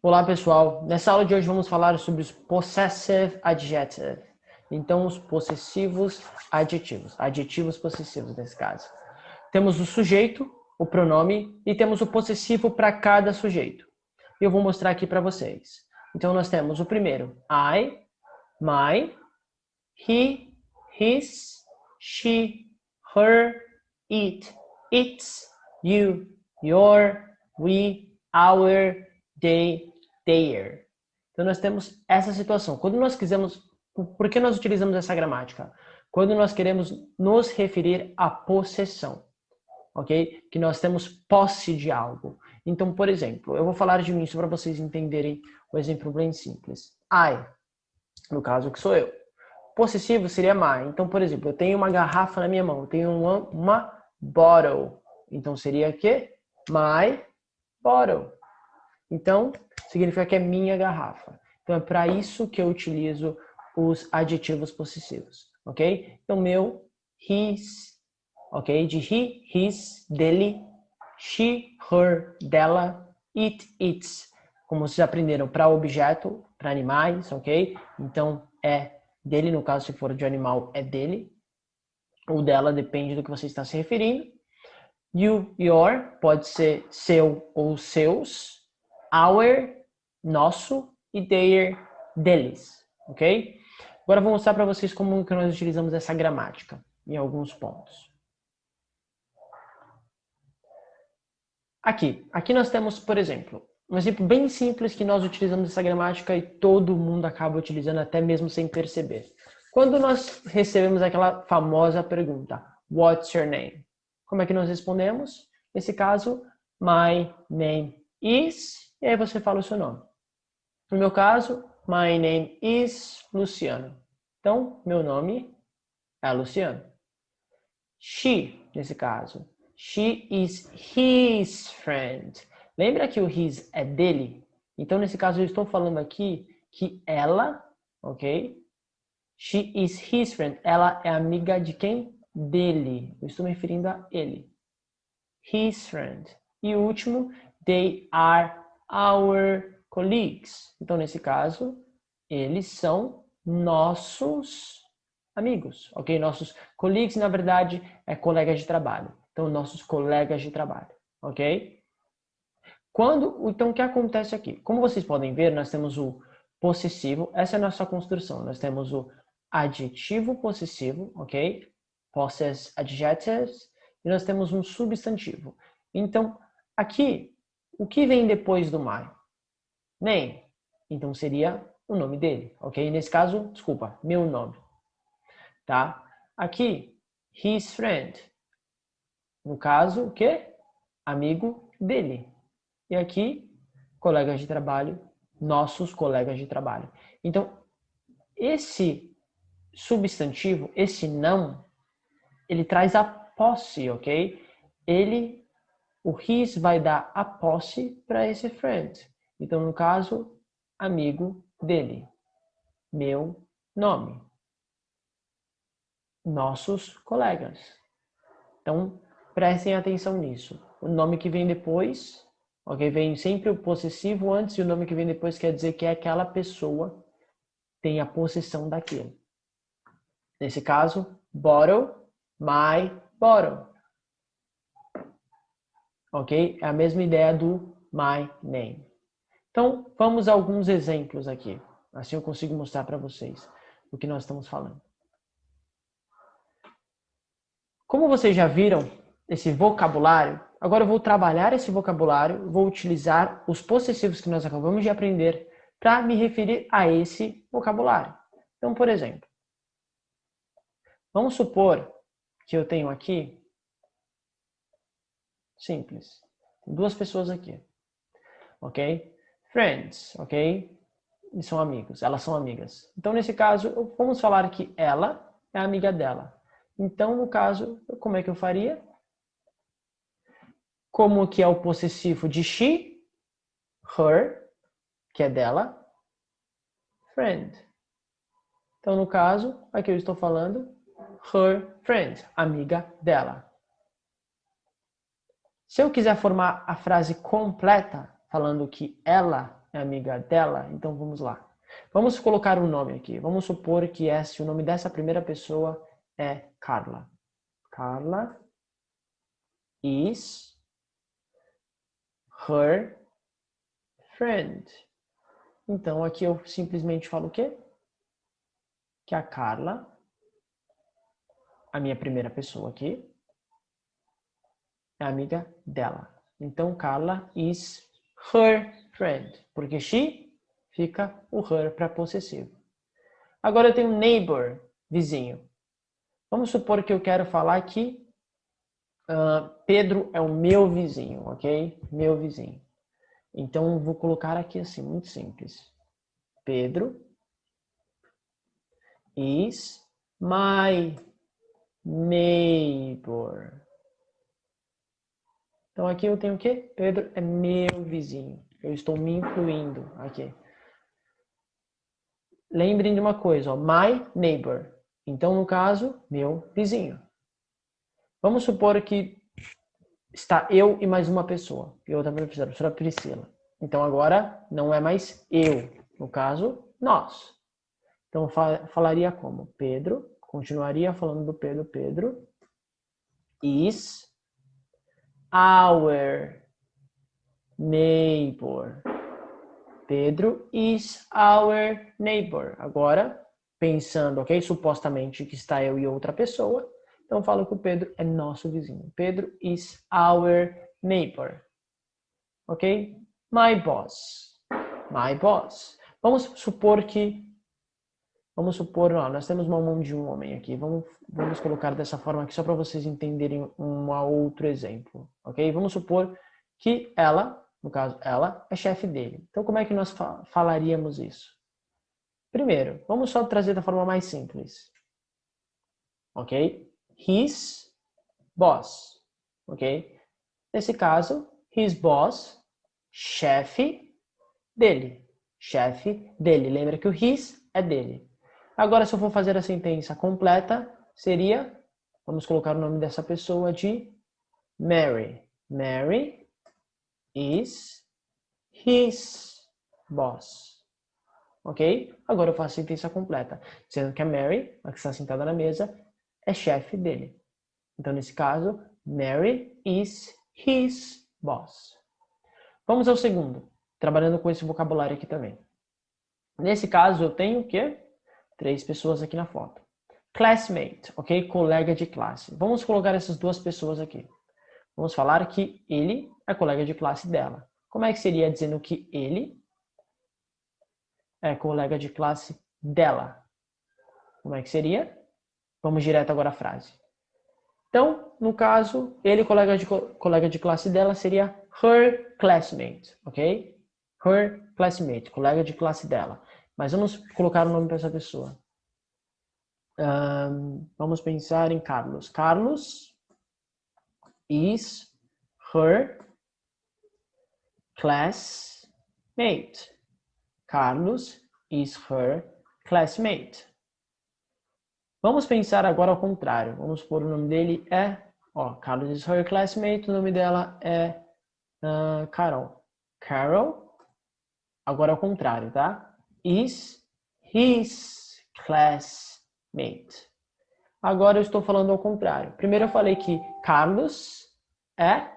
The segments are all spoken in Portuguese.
Olá pessoal, nessa aula de hoje vamos falar sobre os possessive adjectives. Então os possessivos adjetivos, adjetivos possessivos nesse caso. Temos o sujeito, o pronome e temos o possessivo para cada sujeito. Eu vou mostrar aqui para vocês. Então nós temos o primeiro, I, my, he, his, she, her, it, its, you, your, we, our, they, their. Então nós temos essa situação. Quando nós quisermos, por que nós utilizamos essa gramática? Quando nós queremos nos referir à possessão, ok? Que nós temos posse de algo. Então, por exemplo, eu vou falar de mim só para vocês entenderem o exemplo bem simples. I, no caso que sou eu. Possessivo seria my. Então, por exemplo, eu tenho uma garrafa na minha mão, eu tenho uma bottle. Então seria que my bottle. Então, significa que é minha garrafa. Então, é para isso que eu utilizo os adjetivos possessivos, ok? Então, meu, his, ok? De he, his, dele, she, her, dela, it, its. Como vocês aprenderam, para objeto, para animais, ok? Então, é dele, no caso, se for de animal, é dele. Ou dela, depende do que você está se referindo. You, your, pode ser seu ou seus. Our, nosso, e their, deles, ok? Agora eu vou mostrar para vocês como que nós utilizamos essa gramática em alguns pontos. Aqui nós temos, por exemplo, um exemplo bem simples que nós utilizamos essa gramática e todo mundo acaba utilizando até mesmo sem perceber. Quando nós recebemos aquela famosa pergunta, what's your name? Como é que nós respondemos? Nesse caso, my name is, e aí você fala o seu nome. No meu caso, my name is Luciano. Então, meu nome é Luciano. She, nesse caso, she is his friend. Lembra que o his é dele? Então, nesse caso, eu estou falando aqui que ela, ok? She is his friend. Ela é amiga de quem? Dele. Eu estou me referindo a ele. His friend. E o último, they are our colleagues. Então, nesse caso, eles são nossos amigos, ok? Nossos colleagues, na verdade, é colegas de trabalho. Então, nossos colegas de trabalho, ok? Então, o que acontece aqui? Como vocês podem ver, nós temos o possessivo. Essa é a nossa construção. Nós temos o adjetivo possessivo, ok? Possess adjectives. E nós temos um substantivo. Então, aqui, o que vem depois do my? Name. Então, seria o nome dele, ok? Nesse caso, desculpa, meu nome. Tá? Aqui, his friend. No caso, o quê? Amigo dele. E aqui, colegas de trabalho, nossos colegas de trabalho. Então, esse substantivo, esse não, ele traz a posse, ok? O his vai dar a posse para esse friend. Então, no caso, amigo dele. Meu nome. Nossos colegas. Então, prestem atenção nisso. O nome que vem depois, ok? Vem sempre o possessivo antes e o nome que vem depois quer dizer que é aquela pessoa tem a possessão daquilo. Nesse caso, bottle, my bottle. Ok? É a mesma ideia do my name. Então, vamos a alguns exemplos aqui. Assim eu consigo mostrar para vocês o que nós estamos falando. Como vocês já viram esse vocabulário, agora eu vou trabalhar esse vocabulário, vou utilizar os possessivos que nós acabamos de aprender para me referir a esse vocabulário. Então, por exemplo, vamos supor que eu tenho aqui, simples, duas pessoas aqui, ok? Friends, ok? E são amigos, elas são amigas. Então, nesse caso, vamos falar que ela é amiga dela. Então, no caso, como é que eu faria? Como que é o possessivo de she, her, que é dela, friend. Então, no caso, aqui eu estou falando her friend, amiga dela. Se eu quiser formar a frase completa, falando que ela é amiga dela? Então vamos lá. Vamos colocar um nome aqui. Vamos supor que o nome dessa primeira pessoa é Carla. Carla is her friend. Então aqui eu simplesmente falo o quê? Que a Carla, a minha primeira pessoa aqui, é amiga dela. Então Carla is her friend, porque she fica o her para possessivo. Agora eu tenho neighbor, vizinho. Vamos supor que eu quero falar que Pedro é o meu vizinho, ok? Meu vizinho. Então eu vou colocar aqui assim, muito simples. Pedro is my neighbor. Então aqui eu tenho o quê? Pedro é meu vizinho. Eu estou me incluindo aqui. Lembrem de uma coisa, ó, my neighbor. Então, no caso, meu vizinho. Vamos supor que está eu e mais uma pessoa. E outra pessoa, a professora Priscila. Então agora não é mais eu. No caso, nós. Então falaria como? Pedro, continuaria falando do Pedro. Pedro is our neighbor. Pedro is our neighbor. Agora, pensando, ok? Supostamente que está eu e outra pessoa. Então, falo que o Pedro é nosso vizinho. Pedro is our neighbor. Ok? My boss. My boss. Vamos supor, ó, nós temos uma mão de um homem aqui. Vamos colocar dessa forma aqui só para vocês entenderem um outro exemplo. Ok? Vamos supor que ela, no caso, ela é chefe dele. Então, como é que nós falaríamos isso? Primeiro, vamos só trazer da forma mais simples. Ok? His boss. Ok? Nesse caso, his boss, chefe dele. Chefe dele. Lembra que o his é dele. Agora, se eu for fazer a sentença completa, seria, vamos colocar o nome dessa pessoa de Mary. Mary is his boss. Ok? Agora eu faço a sentença completa, dizendo que a Mary, a que está sentada na mesa, é chefe dele. Então, nesse caso, Mary is his boss. Vamos ao segundo, trabalhando com esse vocabulário aqui também. Nesse caso, eu tenho o quê? 3 pessoas aqui na foto. Classmate, ok? Colega de classe. Vamos colocar essas 2 pessoas aqui. Vamos falar que ele é colega de classe dela. Como é que seria dizendo que ele é colega de classe dela? Como é que seria? Vamos direto agora à frase. Então, no caso, ele, colega de classe dela, seria her classmate, ok? Her classmate, colega de classe dela. Mas vamos colocar o nome para essa pessoa. Vamos pensar em Carlos. Carlos is her classmate. Carlos is her classmate. Vamos pensar agora ao contrário. Vamos supor o nome dele é... Carlos is her classmate. O nome dela é Carol. Carol, agora ao contrário, tá? Is his classmate. Agora eu estou falando ao contrário. Primeiro eu falei que Carlos é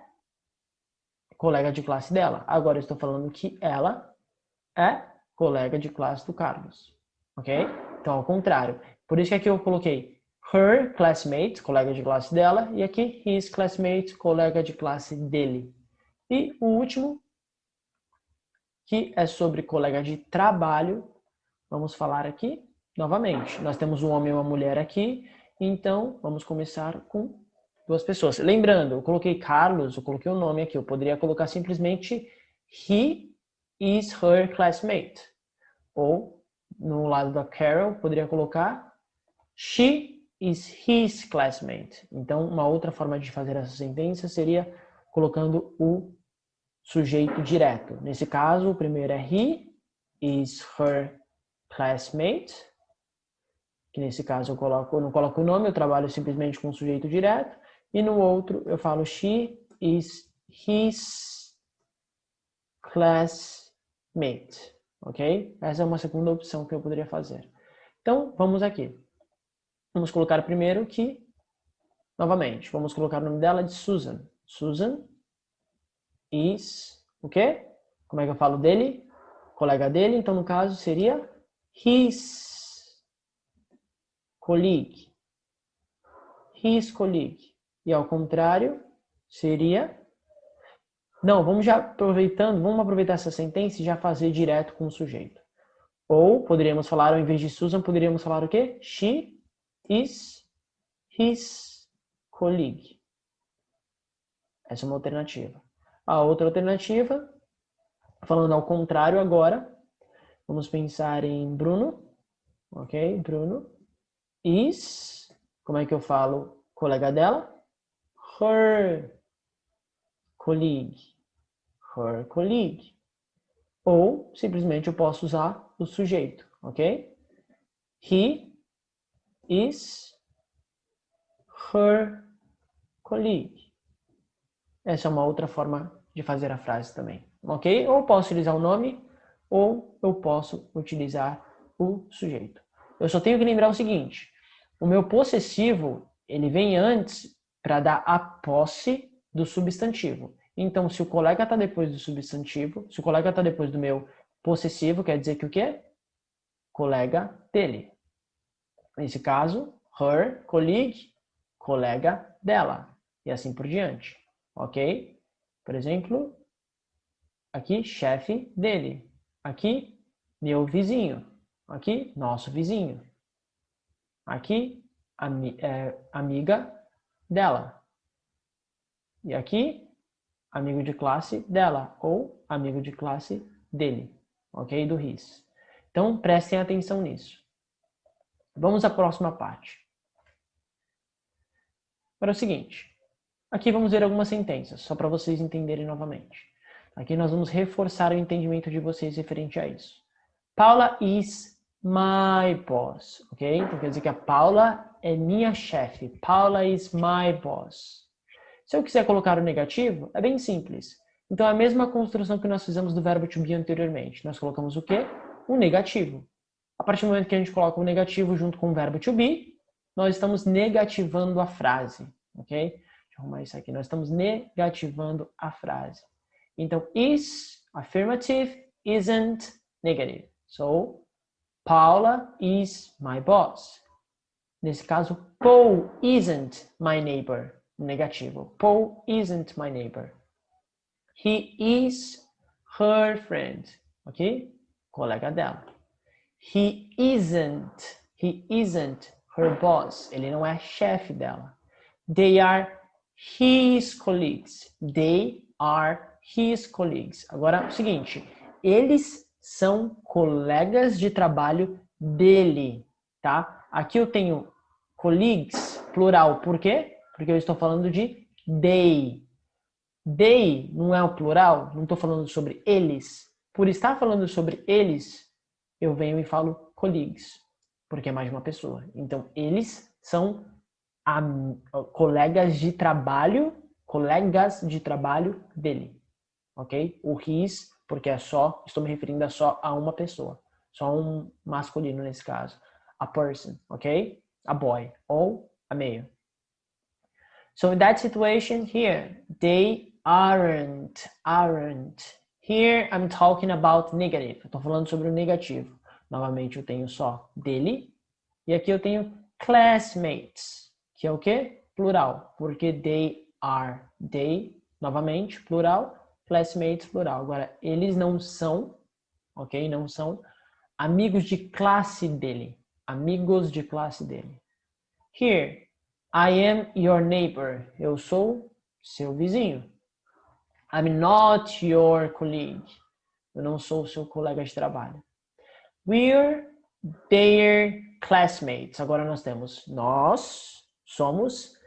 colega de classe dela. Agora eu estou falando que ela é colega de classe do Carlos. Ok? Então, ao contrário. Por isso que aqui eu coloquei her classmate, colega de classe dela, e aqui his classmate, colega de classe dele. E o último, que é sobre colega de trabalho, vamos falar aqui novamente. Nós temos um homem e uma mulher aqui, então vamos começar com 2 pessoas. Lembrando, eu coloquei Carlos, eu coloquei o nome aqui, eu poderia colocar simplesmente he is her classmate. Ou, no lado da Carol, poderia colocar she is his classmate. Então, uma outra forma de fazer essa sentença seria colocando o sujeito direto. Nesse caso, o primeiro é he is her classmate. Que nesse caso eu não coloco o nome, eu trabalho simplesmente com o sujeito direto. E no outro eu falo she is his classmate. mate, ok? Essa é uma segunda opção que eu poderia fazer. Então, vamos aqui. Vamos colocar primeiro que, novamente, vamos colocar o nome dela de Susan. Susan is, o quê? Como é que eu falo dele? Colega dele, então no caso seria his colleague. His colleague. E ao contrário, seria... Não, vamos aproveitar essa sentença e já fazer direto com o sujeito. Ou poderíamos falar, ao invés de Susan, poderíamos falar o quê? She is his colleague. Essa é uma alternativa. A outra alternativa, falando ao contrário agora, vamos pensar em Bruno. Ok? Bruno is, como é que eu falo colega dela? Her colleague. Her colleague. Ou, simplesmente, eu posso usar o sujeito. Ok? He is her colleague. Essa é uma outra forma de fazer a frase também. Ok? Ou posso utilizar o nome, ou eu posso utilizar o sujeito. Eu só tenho que lembrar o seguinte. O meu possessivo, ele vem antes para dar a posse do substantivo. Então, se o colega está depois do substantivo, se o colega está depois do meu possessivo, quer dizer que o quê? Colega dele. Nesse caso, her colleague, colega dela. E assim por diante. Ok? Por exemplo, aqui, chefe dele. Aqui, meu vizinho. Aqui, nosso vizinho. Aqui, amiga dela. E aqui, amigo de classe dela. Ou amigo de classe dele. Ok? Do his. Então, prestem atenção nisso. Vamos à próxima parte. Agora é o seguinte. Aqui vamos ver algumas sentenças, só para vocês entenderem novamente. Aqui nós vamos reforçar o entendimento de vocês referente a isso. Paula is my boss, ok? Então quer dizer que a Paula é minha chefe. Paula is my boss. Se eu quiser colocar o negativo, é bem simples. Então é a mesma construção que nós fizemos do verbo to be anteriormente. Nós colocamos o quê? Um negativo. A partir do momento que a gente coloca o negativo junto com o verbo to be, nós estamos negativando a frase, ok? Deixa eu arrumar isso aqui. Nós estamos negativando a frase. Então, is, affirmative, isn't, negative. So, Paula is my boss. Nesse caso, Paul isn't my neighbor. Negativo. Paul isn't my neighbor. He is her friend. Ok? Colega dela. He isn't her boss. Ele não é chefe dela. They are his colleagues. They are his colleagues. Agora, é o seguinte. Eles são colegas de trabalho dele, tá? Aqui eu tenho colleagues, plural. Por quê? Porque eu estou falando de they. They não é o plural, não estou falando sobre eles. Por estar falando sobre eles, eu venho e falo colleagues, porque é mais de uma pessoa. Então, eles são colegas de trabalho dele, ok? O his, porque estou me referindo a uma pessoa, só um masculino nesse caso. A person, ok? A boy ou a male. So in that situation here, they aren't. Here I'm talking about negative. Estou falando sobre o negativo. Novamente eu tenho só dele. E aqui eu tenho classmates, que é o quê? Plural. Porque they are. They, novamente, plural. Classmates, plural. Agora, eles não são, ok? Não são amigos de classe dele. Amigos de classe dele. Here, I am your neighbor. Eu sou seu vizinho. I'm not your colleague. Eu não sou seu colega de trabalho. We're their classmates. Agora nós somos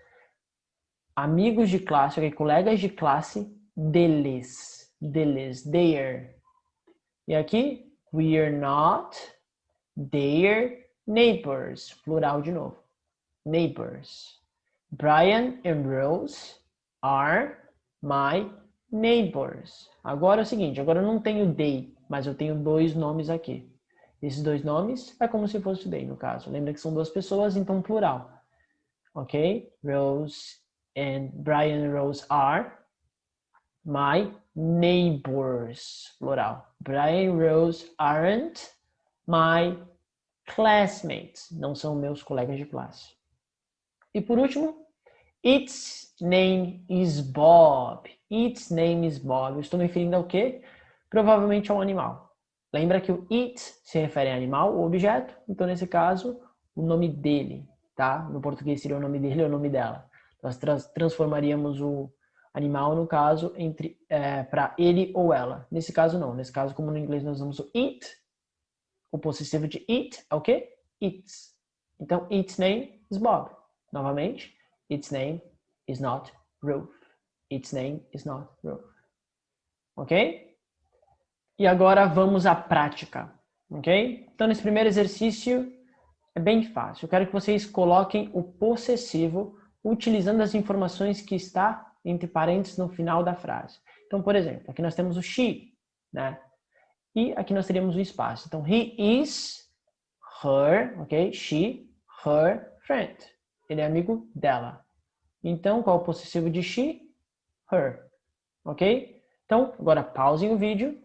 amigos de classe, okay? Colegas de classe deles. Their. E aqui, we're not their neighbors. Plural de novo. Neighbors. Brian and Rose are my neighbors. Agora é o seguinte, agora eu não tenho they, mas eu tenho dois nomes aqui. Esses dois nomes é como se fosse they, no caso. Lembra que são duas pessoas, então plural. Ok? Rose and Brian and Rose are my neighbors, plural. Brian and Rose aren't my classmates, não são meus colegas de classe. E por último, its name is Bob. Its name is Bob. Eu estou me referindo ao quê? Provavelmente ao animal. Lembra que o it se refere a animal, o objeto, então nesse caso, o nome dele, tá? No português seria o nome dele ou o nome dela. Nós transformaríamos o animal, no caso, para ele ou ela. Nesse caso, não. Nesse caso, como no inglês nós usamos o it, o possessivo de it é o quê? Its. Então, its name is Bob. Novamente, its name is not Ruth. Its name is not Ruth. Ok? E agora vamos à prática. Ok? Então, nesse primeiro exercício, é bem fácil. Eu quero que vocês coloquem o possessivo utilizando as informações que está entre parênteses no final da frase. Então, por exemplo, aqui nós temos o she, né? E aqui nós teríamos o espaço. Então, he is her, ok? She, her friend. Ele é amigo dela. Então, qual é o possessivo de she? Her. Ok? Então, agora pausem o vídeo,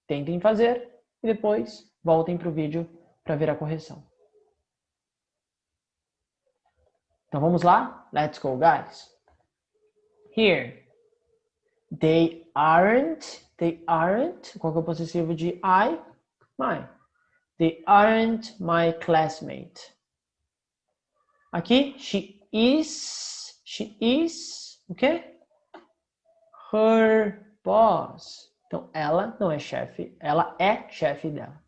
tentem fazer e depois voltem para o vídeo para ver a correção. Então, vamos lá? Let's go, guys. Here. They aren't. Qual que é o possessivo de I? My. They aren't my classmate. Aqui, she is, o quê? Her boss. Então, ela não é chefe, ela é chefe dela.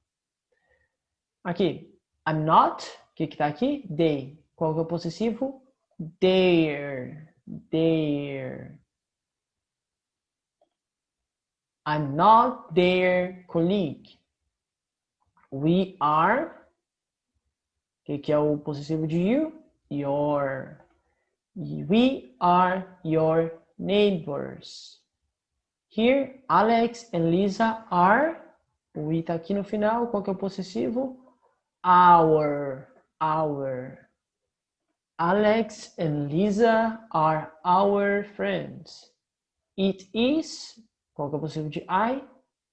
Aqui, I'm not, o que tá aqui? They. Qual que é o possessivo? Their. I'm not their colleague. We are, o que é o possessivo de you? Your. We are your neighbors. Here, Alex and Lisa are. O I tá aqui no final. Qual que é o possessivo? Our. Alex and Lisa are our friends. It is. Qual que é o possessivo de I?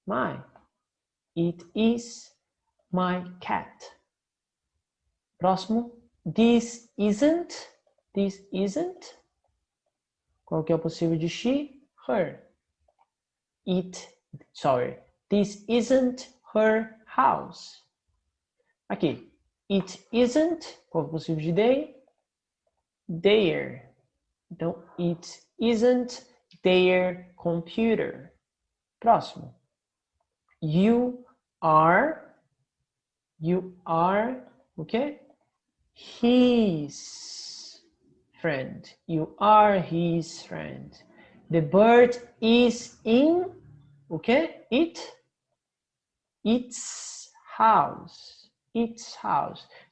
My. It is my cat. Próximo. This isn't. Qual que é o possessivo de she? Her. This isn't her house. Aqui. It isn't. Qual que é o possessivo de they? Their. Então, it isn't their computer. Próximo. You are, o quê? His friend. You are his friend. The bird is in, o quê? Its house.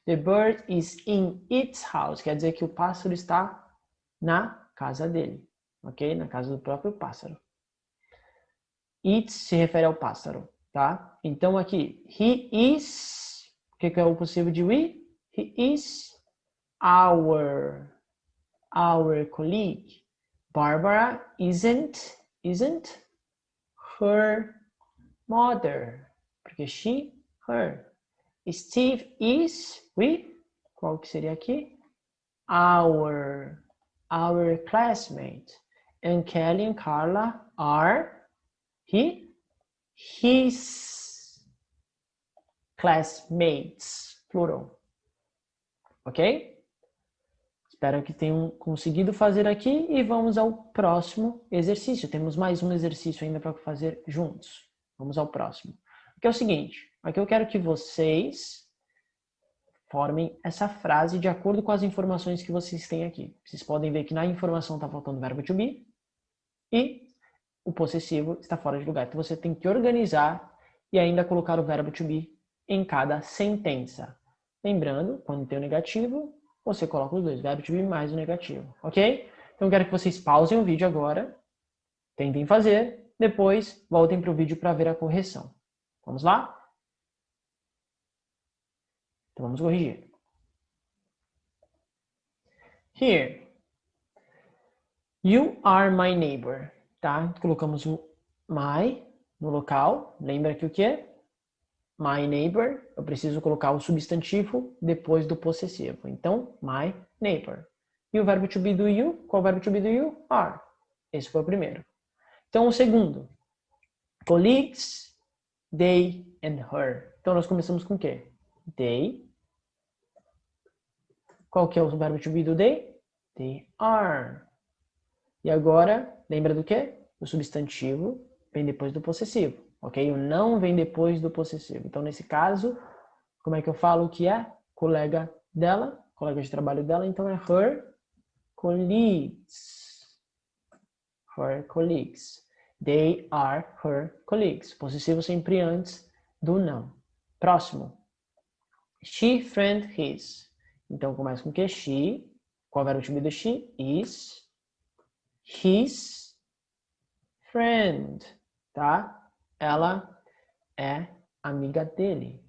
The bird is in its house. Quer dizer que o pássaro está na casa dele. Ok? Na casa do próprio pássaro. It se refere ao pássaro, tá? Então aqui, he is, o que é o possessivo de we? He is our colleague. Barbara isn't her mother, porque she, her. Steve is, we, qual que seria aqui? Our classmate. And Kelly and Carla are his classmates, plural. Ok? Espero que tenham conseguido fazer aqui e vamos ao próximo exercício. Temos mais um exercício ainda para fazer juntos. Vamos ao próximo. Aqui é o seguinte, aqui eu quero que vocês formem essa frase de acordo com as informações que vocês têm aqui. Vocês podem ver que na informação está faltando o verbo to be e o possessivo está fora de lugar. Então você tem que organizar e ainda colocar o verbo to be em cada sentença. Lembrando, quando tem o negativo, você coloca os dois, verbo to be mais o negativo, ok? Então eu quero que vocês pausem o vídeo agora, tentem fazer, depois voltem para o vídeo para ver a correção. Vamos lá? Então vamos corrigir. Here. You are my neighbor. Tá? Colocamos o my no local. Lembra que o que é? My neighbor. Eu preciso colocar o substantivo depois do possessivo. Então, my neighbor. E o verbo to be do you? Qual o verbo to be do you? Are. Esse foi o primeiro. Então, o segundo. Colleagues, they and her. Então, nós começamos com o quê? They. Qual que é o verbo to be do they? They are. E agora, lembra do quê? O substantivo vem depois do possessivo, ok? O não vem depois do possessivo. Então, nesse caso, como é que eu falo que é? Colega dela, colega de trabalho dela, então é her colleagues. Her colleagues. They are her colleagues. Possessivo sempre antes do não. Próximo. She friend his. Então, começa com o quê? She. Qual é o verbo to be do she? Is his friend, tá? Ela é amiga dele.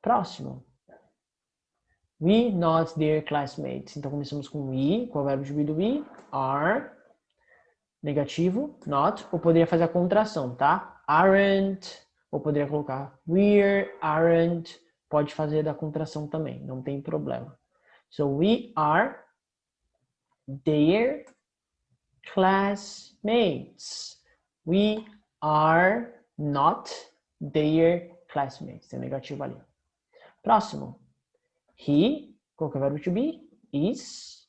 Próximo. We not their classmates. Então começamos com we. Qual é o verbo to be do we? Are. Negativo, not. Ou poderia fazer a contração, tá? Aren't. Ou poderia colocar we're, aren't. Pode fazer da contração também, não tem problema. So we are their classmates. We are not their classmates. Tem negativo ali. Próximo. He, qual que é o verbo to be? Is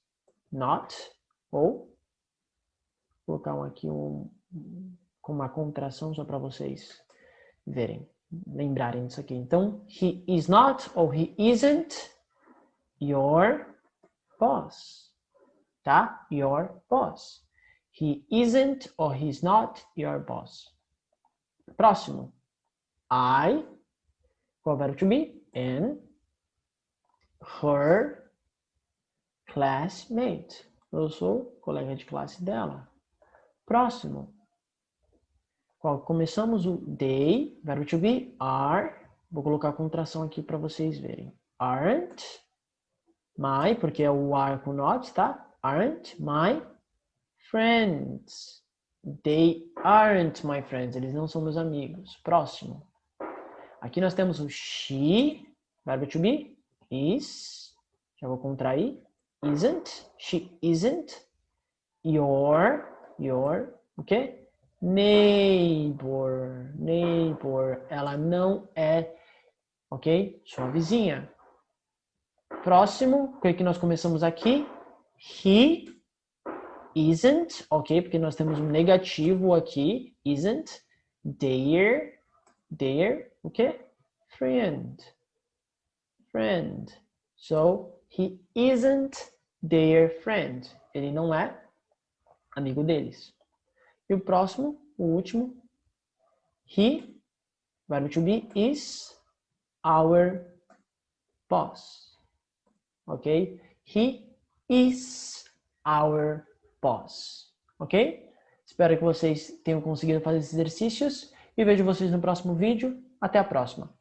not. Ou, vou colocar aqui com uma contração só para vocês verem, lembrarem disso aqui. Então, he is not ou he isn't your boss. Tá? Your boss. He isn't or he's not your boss. Próximo. I, qual é o verbo to be? And her classmate. Eu sou colega de classe dela. Próximo. Começamos o they, verbo to be, are. Vou colocar a contração aqui para vocês verem. Aren't my, porque é o are com not, tá? Aren't my friends. They aren't my friends. Eles não são meus amigos. Próximo. Aqui nós temos o she, verbo to be, is. Já vou contrair. Isn't. She isn't your, o quê? Neighbor. Neighbor. Ela não é, ok? Sua vizinha. Próximo. O que nós começamos aqui? He isn't, ok? Porque nós temos um negativo aqui. Isn't. Their, o quê? Friend. Friend. So, he isn't their friend. Ele não é amigo deles. E o próximo, o último. He, verbo to be, is our boss. Ok? He is our boss. Ok? Espero que vocês tenham conseguido fazer esses exercícios e vejo vocês no próximo vídeo. Até a próxima.